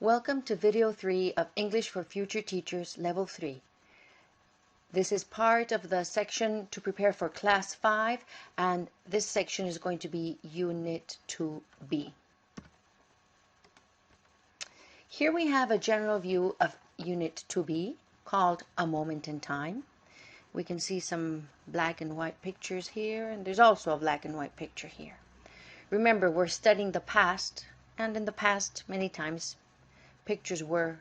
Welcome to Video 3 of English for Future Teachers Level 3. This is part of the section to prepare for Class 5, and this section is going to be Unit 2B. Here we have a general view of Unit 2B called A Moment in Time. We can see some black and white pictures here, and there's also a black and white picture here. Remember, we're studying the past, and in the past, many times, pictures were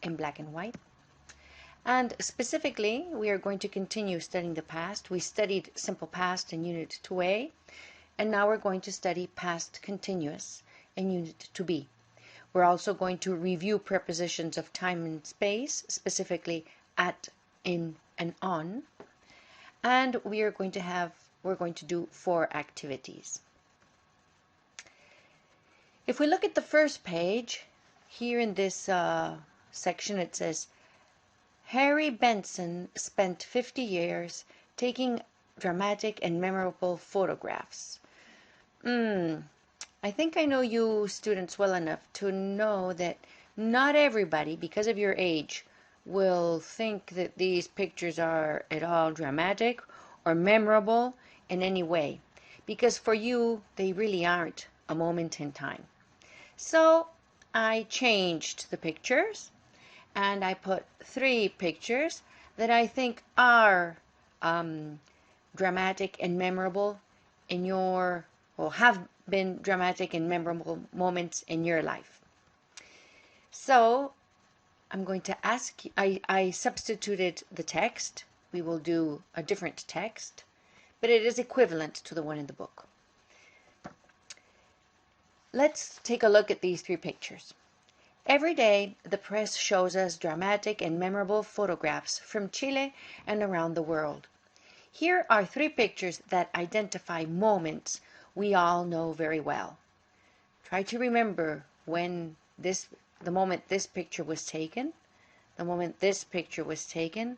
in black and white. And specifically, we are going to continue studying the past. We studied simple past in Unit 2A, and now we're going to study past continuous in Unit 2B. We're also going to review prepositions of time and space, specifically at, in, and on. And we're going to do 4 activities. If we look at the first page, here in this section it says, Harry Benson spent 50 years taking dramatic and memorable photographs. I think I know you students well enough to know that not everybody, because of your age, will think that these pictures are at all dramatic or memorable in any way, because for you they really aren't a moment in time. So I changed the pictures and I put 3 pictures that I think are dramatic and memorable in your, or have been dramatic and memorable moments in your life. So I'm going to ask you, I substituted the text. We will do a different text, but it is equivalent to the one in the book. Let's take a look at these 3 pictures. Every day, the press shows us dramatic and memorable photographs from Chile and around the world. Here are 3 pictures that identify moments we all know very well. Try to remember when the moment this picture was taken, the moment this picture was taken,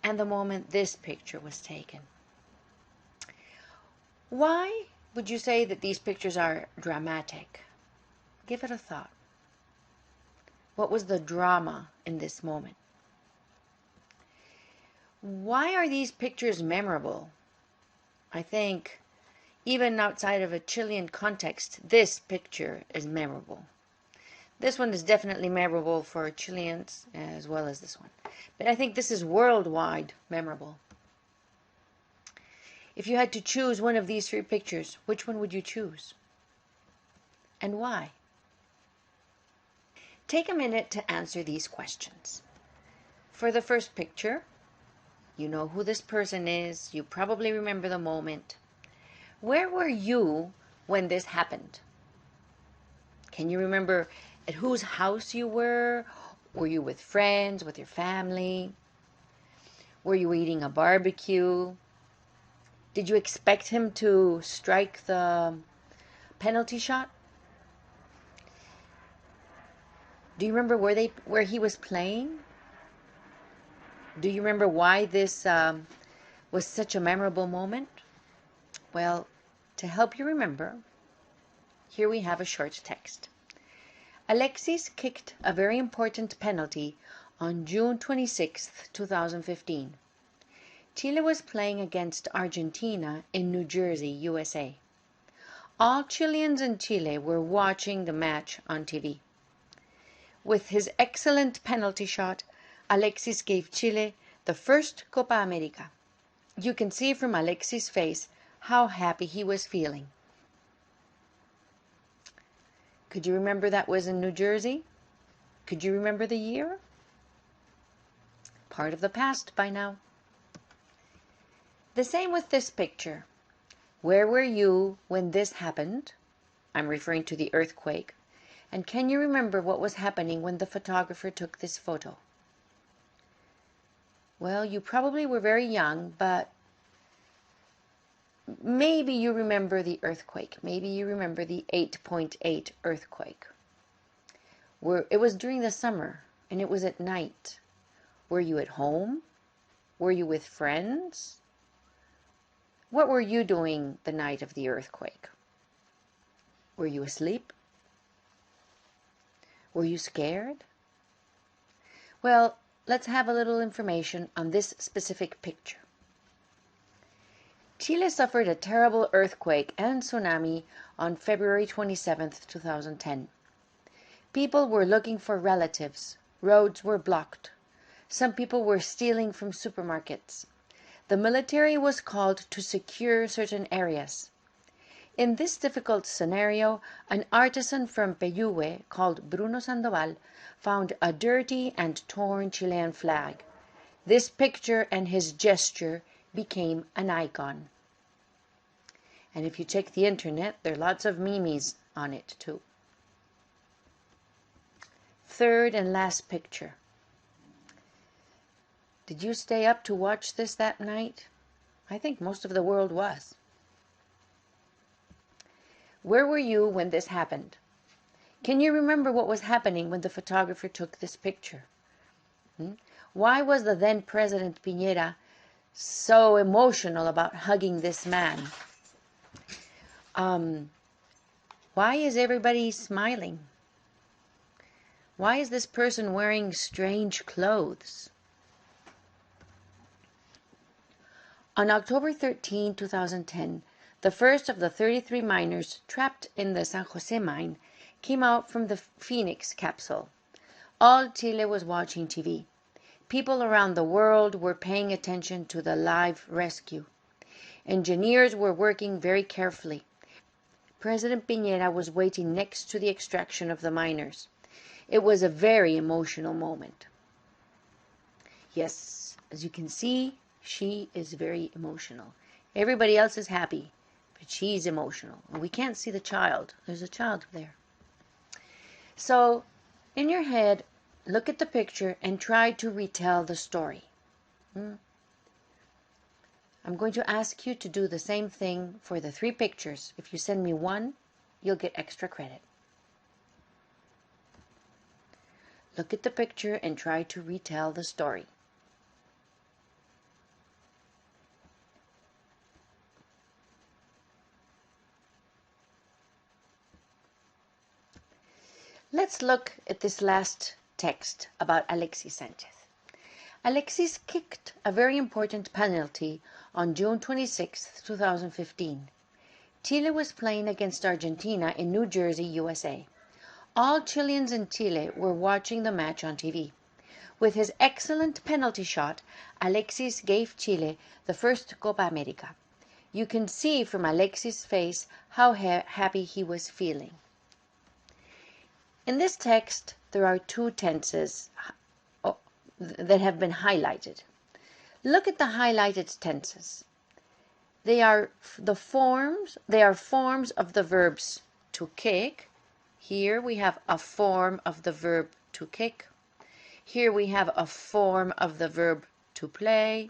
and the moment this picture was taken. Why would you say that these pictures are dramatic? Give it a thought. What was the drama in this moment? Why are these pictures memorable? I think even outside of a Chilean context, this picture is memorable. This one is definitely memorable for Chileans as well as this one. But I think this is worldwide memorable. If you had to choose one of these 3 pictures, which one would you choose? And why? Take a minute to answer these questions. For the first picture, you know who this person is. You probably remember the moment. Where were you when this happened? Can you remember at whose house you were? Were you with friends, with your family? Were you eating a barbecue? Did you expect him to strike the penalty shot? Do you remember where he was playing? Do you remember why this was such a memorable moment? Well, to help you remember, here we have a short text. Alexis kicked a very important penalty on June 26, 2015. Chile was playing against Argentina in New Jersey, USA. All Chileans in Chile were watching the match on TV. With his excellent penalty shot, Alexis gave Chile the first Copa America. You can see from Alexis' face how happy he was feeling. Could you remember that was in New Jersey? Could you remember the year? Part of the past by now. The same with this picture. Where were you when this happened? I'm referring to the earthquake. And can you remember what was happening when the photographer took this photo? Well, you probably were very young, but maybe you remember the earthquake. Maybe you remember the 8.8 earthquake. It was during the summer, and it was at night. Were you at home? Were you with friends? What were you doing the night of the earthquake? Were you asleep? Were you scared? Well, let's have a little information on this specific picture. Chile suffered a terrible earthquake and tsunami on February 27, 2010. People were looking for relatives. Roads were blocked. Some people were stealing from supermarkets. The military was called to secure certain areas. In this difficult scenario, an artisan from Peyúgue called Bruno Sandoval found a dirty and torn Chilean flag. This picture and his gesture became an icon. And if you check the internet, there are lots of memes on it too. Third and last picture. Did you stay up to watch this that night? I think most of the world was. Where were you when this happened? Can you remember what was happening when the photographer took this picture? Why was the then President Piñera so emotional about hugging this man? Why is everybody smiling? Why is this person wearing strange clothes? On October 13, 2010, the first of the 33 miners trapped in the San Jose mine came out from the Phoenix capsule. All Chile was watching TV. People around the world were paying attention to the live rescue. Engineers were working very carefully. President Piñera was waiting next to the extraction of the miners. It was a very emotional moment. Yes, as you can see, she is very emotional. Everybody else is happy, but she's emotional. And we can't see the child. There's a child there. So, in your head, look at the picture and try to retell the story. I'm going to ask you to do the same thing for the 3 pictures. If you send me one, you'll get extra credit. Look at the picture and try to retell the story. Let's look at this last text about Alexis Sanchez. Alexis kicked a very important penalty on June 26, 2015. Chile was playing against Argentina in New Jersey, USA. All Chileans in Chile were watching the match on TV. With his excellent penalty shot, Alexis gave Chile the first Copa America. You can see from Alexis' face how happy he was feeling. In this text, there are 2 tenses that have been highlighted. Look at the highlighted tenses. They are forms of the verbs to kick. Here we have a form of the verb to kick. Here we have a form of the verb to play.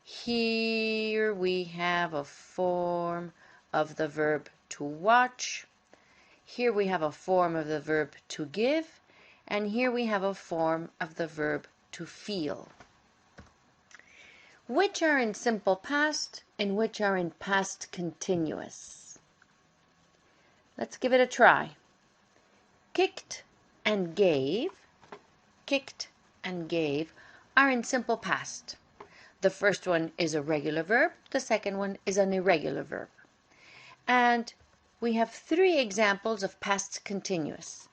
Here we have a form of the verb to watch. Here we have a form of the verb to give, and here we have a form of the verb to feel. Which are in simple past and which are in past continuous? Let's give it a try. Kicked and gave are in simple past. The first one is a regular verb, the second one is an irregular verb. And we have 3 examples of past continuous.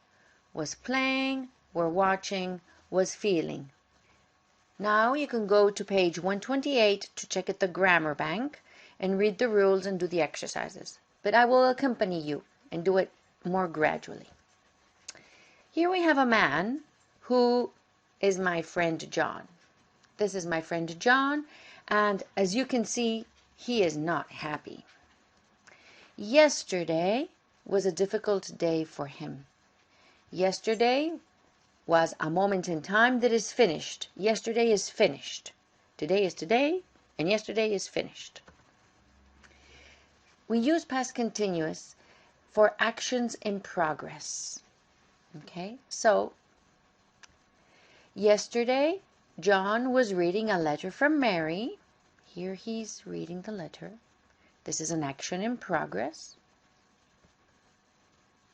Was playing, were watching, was feeling. Now you can go to page 128 to check at the grammar bank and read the rules and do the exercises. But I will accompany you and do it more gradually. Here we have a man who is my friend John. This is my friend John, and as you can see, he is not happy. Yesterday was a difficult day for him. Yesterday was a moment in time that is finished. Yesterday is finished. Today is today, and yesterday is finished. We use past continuous for actions in progress. Okay, so yesterday John was reading a letter from Mary. Here he's reading the letter. This is an action in progress.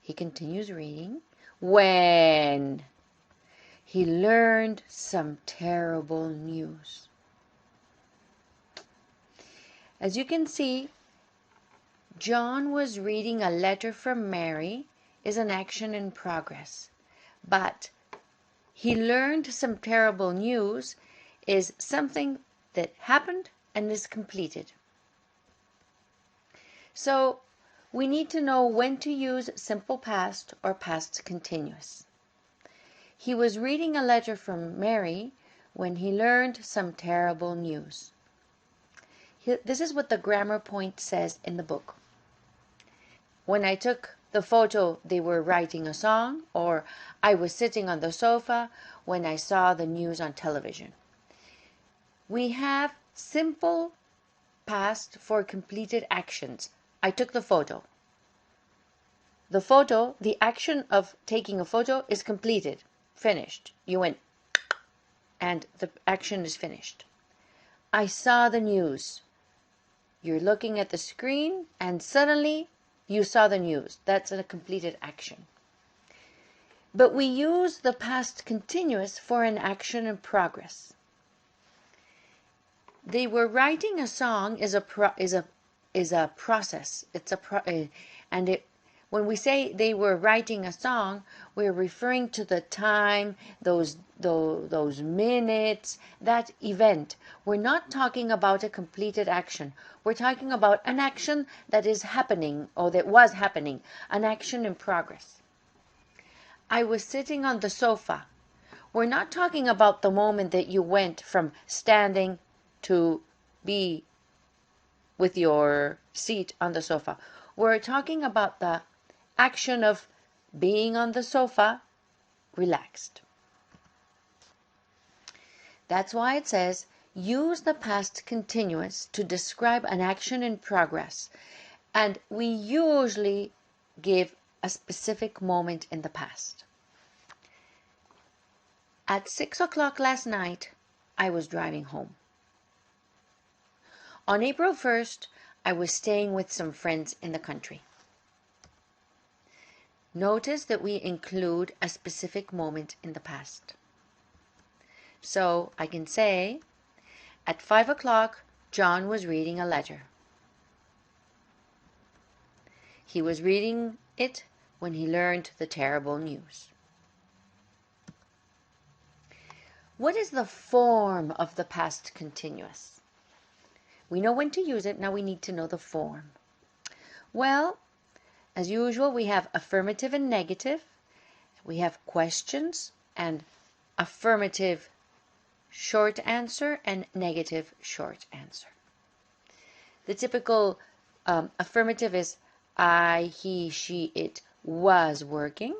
He continues reading. when he learned some terrible news. As you can see, John was reading a letter from Mary is an action in progress. But he learned some terrible news is something that happened and is completed. So we need to know when to use simple past or past continuous. He was reading a letter from Mary when he learned some terrible news. This is what the grammar point says in the book. When I took the photo, they were writing a song, or I was sitting on the sofa when I saw the news on television. We have simple past for completed actions. I took the photo. The photo, the action of taking a photo is completed, finished. You went, and the action is finished. I saw the news. You're looking at the screen, and suddenly you saw the news. That's a completed action. But we use the past continuous for an action in progress. They were writing a song is a process. When we say they were writing a song, we're referring to the time, those minutes, that event. We're not talking about a completed action. We're talking about an action that is happening or that was happening, an action in progress. I was sitting on the sofa. We're not talking about the moment that you went from standing to be with your seat on the sofa. We're talking about the action of being on the sofa, relaxed. That's why it says, use the past continuous to describe an action in progress. And we usually give a specific moment in the past. At 6 o'clock last night, I was driving home. On April 1st, I was staying with some friends in the country. Notice that we include a specific moment in the past. So I can say, at 5 o'clock, John was reading a letter. He was reading it when he learned the terrible news. What is the form of the past continuous? We know when to use it, now we need to know the form. Well, as usual, we have affirmative and negative. We have questions and affirmative short answer and negative short answer. The typical affirmative is I, he, she, it was working.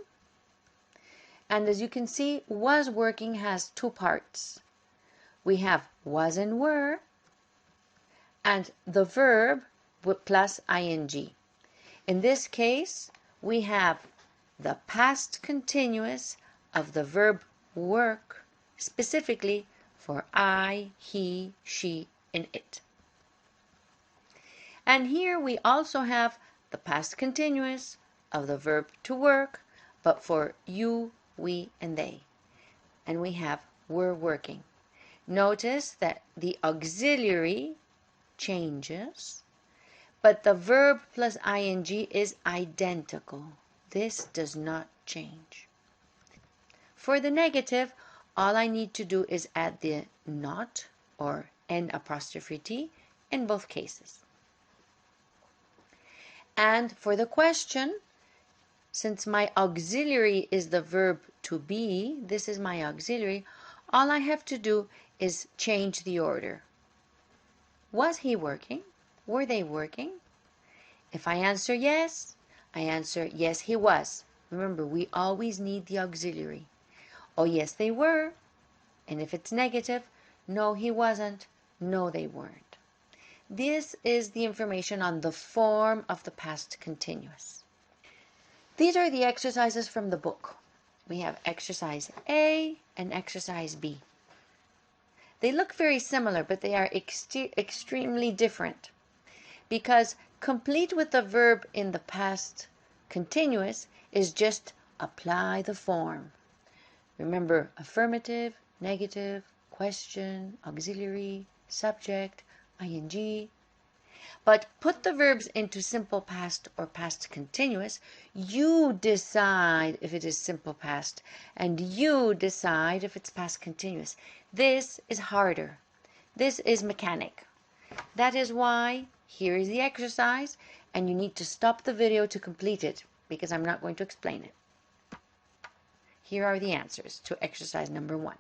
And as you can see, was working has two parts. We have was and were, and the verb plus ing. In this case, we have the past continuous of the verb work, specifically for I, he, she, and it. And here we also have the past continuous of the verb to work, but for you, we, and they. And we have were working. Notice that the auxiliary changes, but the verb plus ing is identical. This does not change. For the negative, all I need to do is add the not or n apostrophe t in both cases. And for the question, since my auxiliary is the verb to be, this is my auxiliary, all I have to do is change the order. Was he working? Were they working? If I answer yes, I answer yes, he was. Remember, we always need the auxiliary. Oh, yes, they were. And if it's negative, no, he wasn't. No, they weren't. This is the information on the form of the past continuous. These are the exercises from the book. We have exercise A and exercise B. They look very similar, but they are extremely different, because complete with the verb in the past continuous is just apply the form. Remember, affirmative, negative, question, auxiliary, subject, ing. But put the verbs into simple past or past continuous. You decide if it is simple past, and you decide if it's past continuous. This is harder. This is mechanic. That is why here is the exercise, and you need to stop the video to complete it, because I'm not going to explain it. Here are the answers to exercise number 1.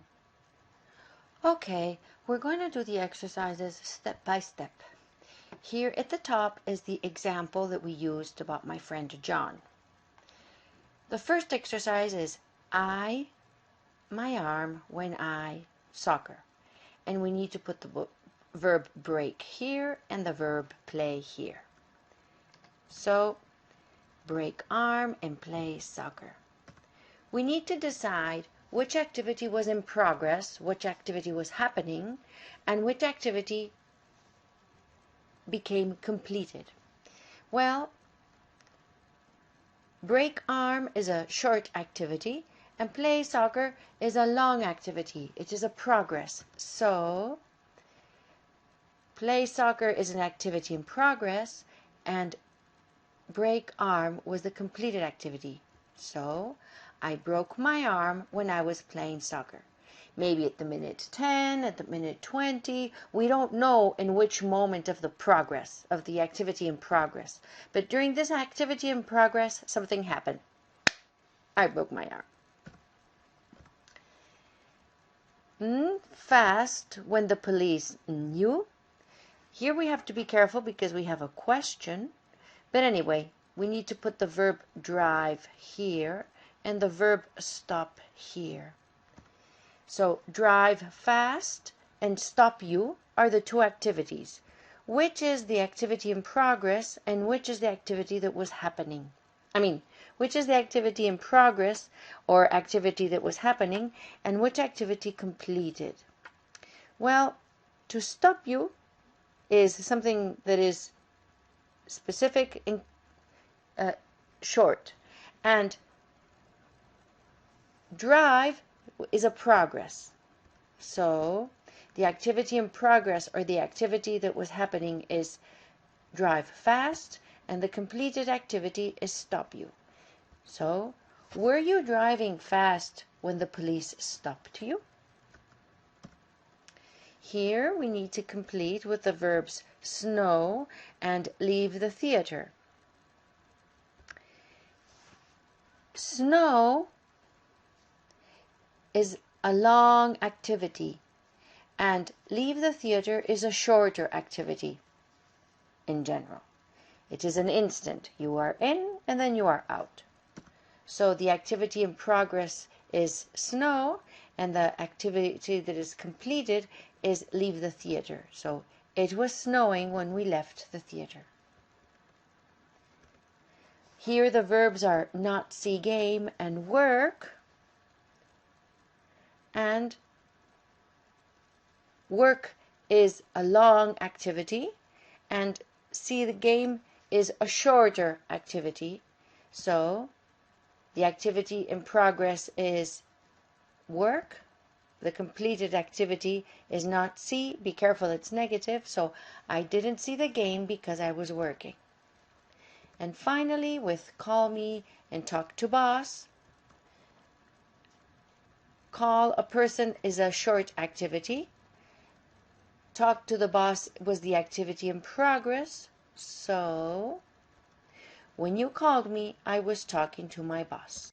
Okay, we're going to do the exercises step by step. Here at the top is the example that we used about my friend John. The first exercise is my arm when I soccer. And we need to put the verb break here and the verb play here. So, break arm and play soccer. We need to decide which activity was in progress, which activity was happening, and which activity became completed. Well, break arm is a short activity, and play soccer is a long activity. It is a progress. So, play soccer is an activity in progress, and break arm was the completed activity. So, I broke my arm when I was playing soccer. Maybe at the minute 10, at the minute 20. We don't know in which moment of the progress, of the activity in progress. But during this activity in progress, something happened. I broke my arm. Fast when the police knew. Here we have to be careful because we have a question. But anyway, we need to put the verb drive here and the verb stop here. So drive fast and stop you are the two activities. Which is the activity in progress and which is the activity that was happening? Which is the activity in progress or activity that was happening and which activity completed? Well, to stop you is something that is specific and short. And drive is a progress. So the activity in progress or the activity that was happening is drive fast, and the completed activity is stop you. So, were you driving fast when the police stopped you? Here we need to complete with the verbs snow and leave the theater. Snow is a long activity, and leave the theater is a shorter activity in general. It is an instant. You are in and then you are out. So the activity in progress is snow, and the activity that is completed is leave the theater. So it was snowing when we left the theater. Here the verbs are not see game and work. And work is a long activity, and see the game is a shorter activity. So the activity in progress is work. The completed activity is not see. Be careful, it's negative. So I didn't see the game because I was working. And finally, with call me and talk to boss. Call a person is a short activity. Talk to the boss was the activity in progress. So, when you called me, I was talking to my boss.